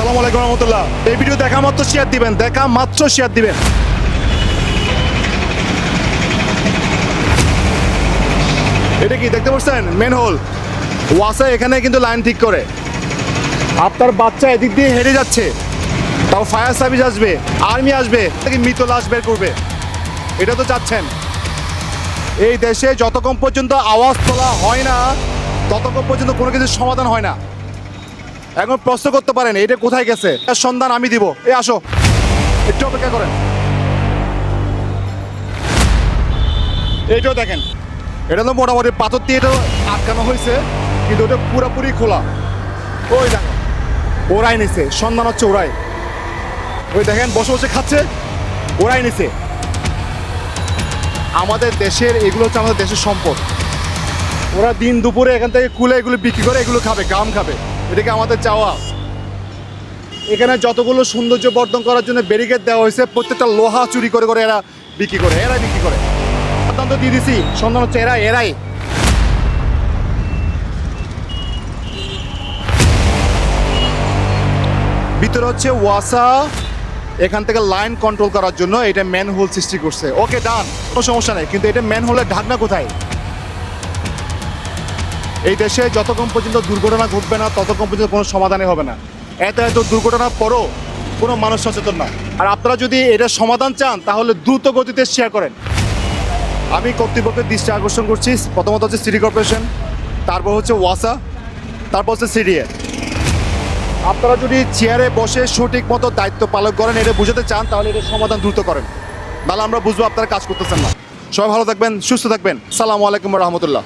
আসসালামু আলাইকুম রহমতুল্লাহ। এই ভিডিও দেখা মাত্র শেয়ার দিবেন, দেখা মাত্র শেয়ার দিবেন। এটা কি দেখতে পাচ্ছেন? মেন হোল ওয়াসা এখানে কিন্তু লাইন ঠিক করে। আপনার বাচ্চা এদিক দিয়ে হেঁটে যাচ্ছে, তাও ফায়ার সার্ভিস আসবে, আর্মি আসবে, মৃত লাশ বের করবে। এটা তো চাচ্ছেন? এই দেশে যতক্ষণ পর্যন্ত আওয়াজ তোলা হয় না ততক্ষণ পর্যন্ত কোনো কিছুর সমাধান হয় না। এখন প্রশ্ন করতে পারেন এটা কোথায় গেছে, এর সন্ধান আমি দিব। আসো একটু অপেক্ষা করেন। এইটাও দেখেন, এটা তো মোটামুটি পাথর দিয়ে এটা আটকানো হয়েছে, কিন্তু ওটা পুরোপুরি খোলা। ওই দেখো ওরাই নিছে, সন্ধান হচ্ছে ওরাই। ওই দেখেন বসে বসে খাচ্ছে, ওরাই নিছে। আমাদের দেশের এগুলো হচ্ছে আমাদের দেশের সম্পদ। ওরা দিন দুপুরে এখান থেকে খুলে এগুলো বিক্রি করে, এগুলো খাবে, গাম খাবে। এটাকে আমাদের চাওয়া। এখানে যতগুলো সৌন্দর্য বর্ধন করার জন্য ব্যারিকেড দেওয়া হয়েছে, প্রত্যেকটা লোহা চুরি করে করে এরা বিক্রি করে, এরাই বিক্রি করে। সিদ্ধান্ত দিয়ে দিছি, সন্ধান হচ্ছে এরাই। ভিতরে হচ্ছে ওয়াসা এখান থেকে লাইন কন্ট্রোল করার জন্য এটা ম্যান হোল সৃষ্টি করছে। ওকে ডান, কোনো সমস্যা নেই, কিন্তু এটা ম্যান হোলের ঢাকনা কোথায়? এই দেশে যতক্ষণ পর্যন্ত দুর্ঘটনা ঘটবে না ততক্ষণ পর্যন্ত কোনো সমাধানই হবে না। এত দুর্ঘটনার পরও কোনো মানুষ সচেতন না। আর আপনারা যদি এটার সমাধান চান তাহলে দ্রুত গতিতে শেয়ার করেন। আমি কর্তৃপক্ষের দৃষ্টি আকর্ষণ করছি, প্রথমত হচ্ছে সিটি কর্পোরেশন, তারপর হচ্ছে ওয়াসা, তারপর হচ্ছে সিডিএ। আপনারা যদি চেয়ারে বসে সঠিক মতো দায়িত্ব পালন করেন, এটা বুঝাতে চান, তাহলে এটার সমাধান দ্রুত করেন। তাহলে আমরা বুঝবো আপনারা কাজ করতেছেন না। সবাই ভালো থাকবেন, সুস্থ থাকবেন। সালামু আলাইকুম রহমতুল্লাহ।